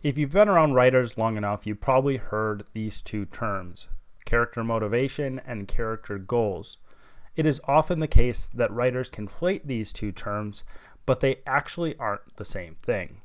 If you've been around writers long enough, you've probably heard these two terms, character motivation and character goals. It is often the case that writers conflate these two terms, but they actually aren't the same thing.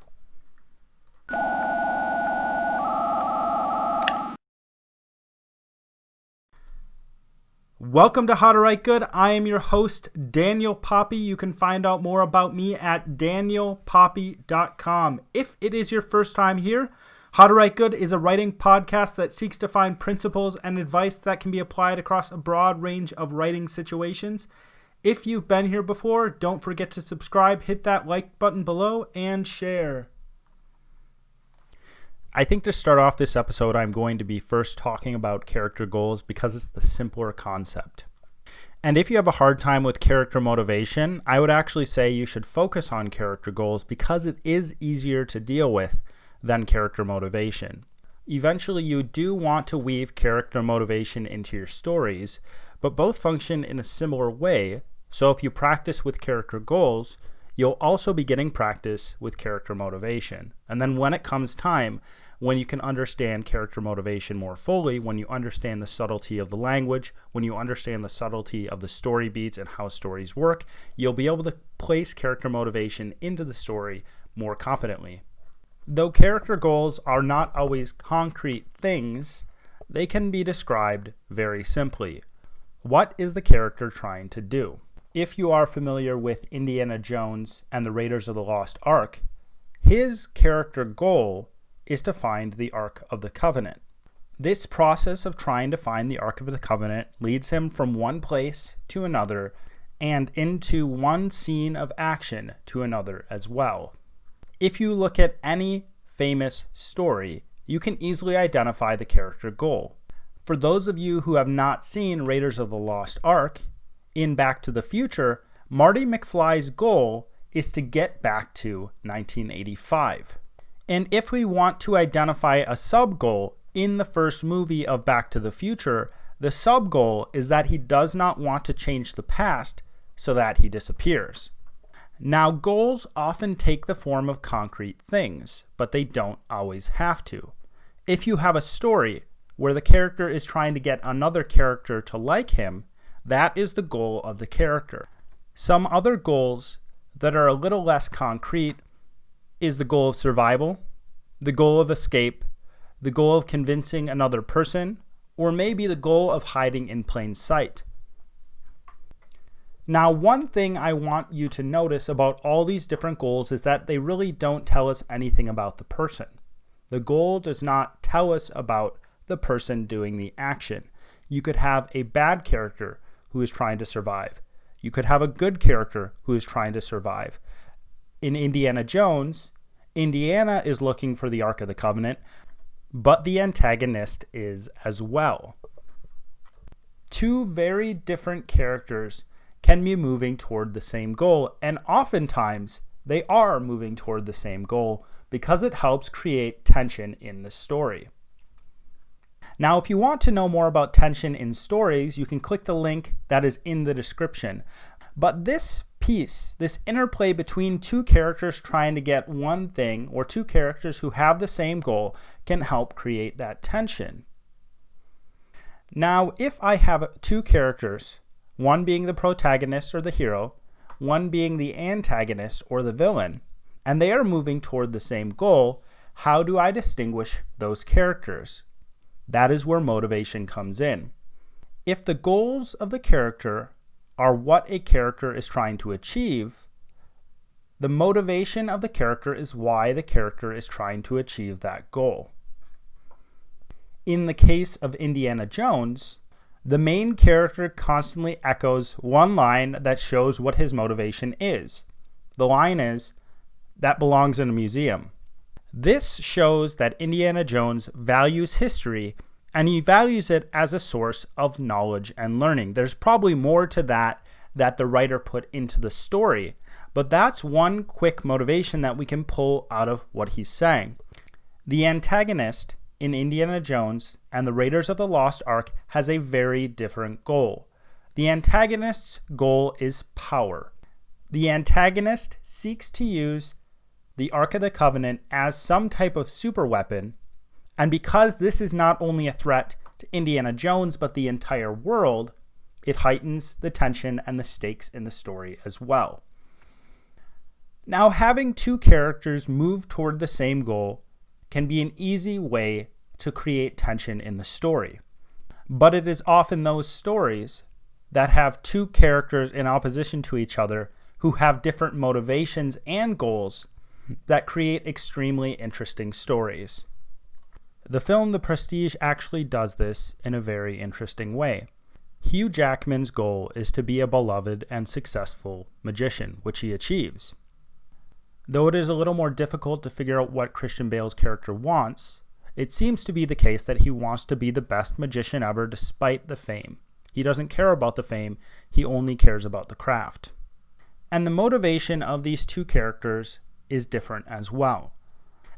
Welcome to How to Write Good. I am your host, Daniel Poppy. You can find out more about me at danielpoppy.com. If it is your first time here, How to Write Good is a writing podcast that seeks to find principles and advice that can be applied across a broad range of writing situations. If you've been here before, don't forget to subscribe, hit that like button below, and share. I think to start off this episode, I'm going to be first talking about character goals because it's the simpler concept. And if you have a hard time with character motivation, I would actually say you should focus on character goals because it is easier to deal with than character motivation. Eventually, you do want to weave character motivation into your stories, but both function in a similar way. So if you practice with character goals, you'll also be getting practice with character motivation. And then when it comes time, when you can understand character motivation more fully, when you understand the subtlety of the language, when you understand the subtlety of the story beats and how stories work, you'll be able to place character motivation into the story more confidently. Though character goals are not always concrete things, they can be described very simply. What is the character trying to do? If you are familiar with Indiana Jones and the Raiders of the Lost Ark, his character goal is to find the Ark of the Covenant. This process of trying to find the Ark of the Covenant leads him from one place to another and into one scene of action to another as well. If you look at any famous story, you can easily identify the character goal. For those of you who have not seen Raiders of the Lost Ark, in Back to the Future, Marty McFly's goal is to get back to 1985. And if we want to identify a sub-goal in the first movie of Back to the Future, the sub-goal is that he does not want to change the past so that he disappears. Now, goals often take the form of concrete things, but they don't always have to. If you have a story where the character is trying to get another character to like him, that is the goal of the character. Some other goals that are a little less concrete is the goal of survival, the goal of escape, the goal of convincing another person, or maybe the goal of hiding in plain sight. Now, one thing I want you to notice about all these different goals is that they really don't tell us anything about the person. The goal does not tell us about the person doing the action. You could have a bad character who is trying to survive. You could have a good character who is trying to survive. In Indiana Jones, Indiana is looking for the Ark of the Covenant, but the antagonist is as well. Two very different characters can be moving toward the same goal, and oftentimes they are moving toward the same goal because it helps create tension in the story. Now, if you want to know more about tension in stories, you can click the link that is in the description. But this piece, this interplay between two characters trying to get one thing, or two characters who have the same goal, can help create that tension. Now, if I have two characters, one being the protagonist or the hero, one being the antagonist or the villain, and they are moving toward the same goal, how do I distinguish those characters? That is where motivation comes in. If the goals of the character are what a character is trying to achieve, the motivation of the character is why the character is trying to achieve that goal. In the case of Indiana Jones, the main character constantly echoes one line that shows what his motivation is. The line is, "That belongs in a museum." This shows that Indiana Jones values history, and he values it as a source of knowledge and learning. There's probably more to that the writer put into the story, but that's one quick motivation that we can pull out of what he's saying. The antagonist in Indiana Jones and the Raiders of the Lost Ark has a very different goal. The antagonist's goal is power. The antagonist seeks to use the Ark of the Covenant as some type of super weapon, and because this is not only a threat to Indiana Jones but the entire world, it heightens the tension and the stakes in the story as well. Now, having two characters move toward the same goal can be an easy way to create tension in the story. But it is often those stories that have two characters in opposition to each other who have different motivations and goals that create extremely interesting stories. The film The Prestige actually does this in a very interesting way. Hugh Jackman's goal is to be a beloved and successful magician, which he achieves. Though it is a little more difficult to figure out what Christian Bale's character wants, it seems to be the case that he wants to be the best magician ever despite the fame. He doesn't care about the fame, he only cares about the craft. And the motivation of these two characters is different as well.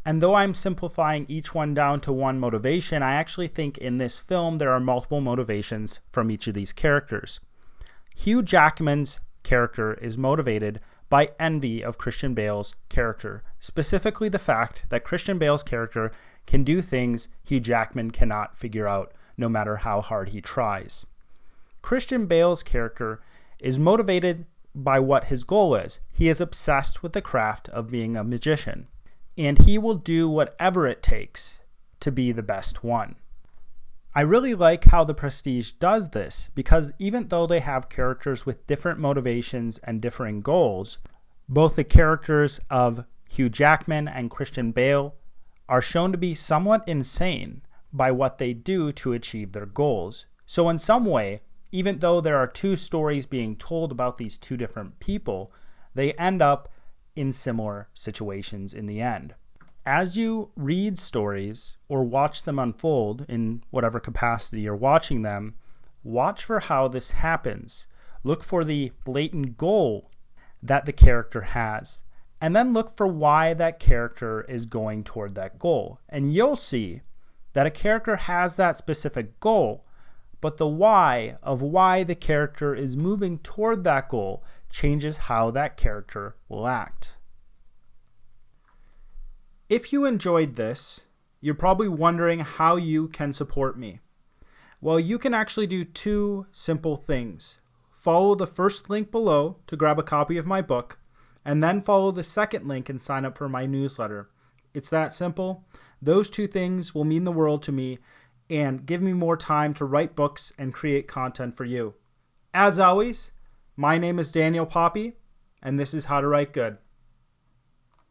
And though I'm simplifying each one down to one motivation, I actually think in this film there are multiple motivations from each of these characters. Hugh Jackman's character is motivated by envy of Christian Bale's character, specifically the fact that Christian Bale's character can do things Hugh Jackman cannot figure out no matter how hard he tries. Christian Bale's character is motivated by what his goal is. He is obsessed with the craft of being a magician, and he will do whatever it takes to be the best one. I really like how The Prestige does this because even though they have characters with different motivations and differing goals, both the characters of Hugh Jackman and Christian Bale are shown to be somewhat insane by what they do to achieve their goals. So in some way, even though there are two stories being told about these two different people, they end up in similar situations in the end. As you read stories or watch them unfold in whatever capacity you're watching them, watch for how this happens. Look for the blatant goal that the character has, and then look for why that character is going toward that goal. And you'll see that a character has that specific goal, but the why of why the character is moving toward that goal changes how that character will act. If you enjoyed this, you're probably wondering how you can support me. Well, you can actually do two simple things. Follow the first link below to grab a copy of my book, and then follow the second link and sign up for my newsletter. It's that simple. Those two things will mean the world to me and give me more time to write books and create content for you. As always, my name is Daniel Poppy, and this is How to Write Good.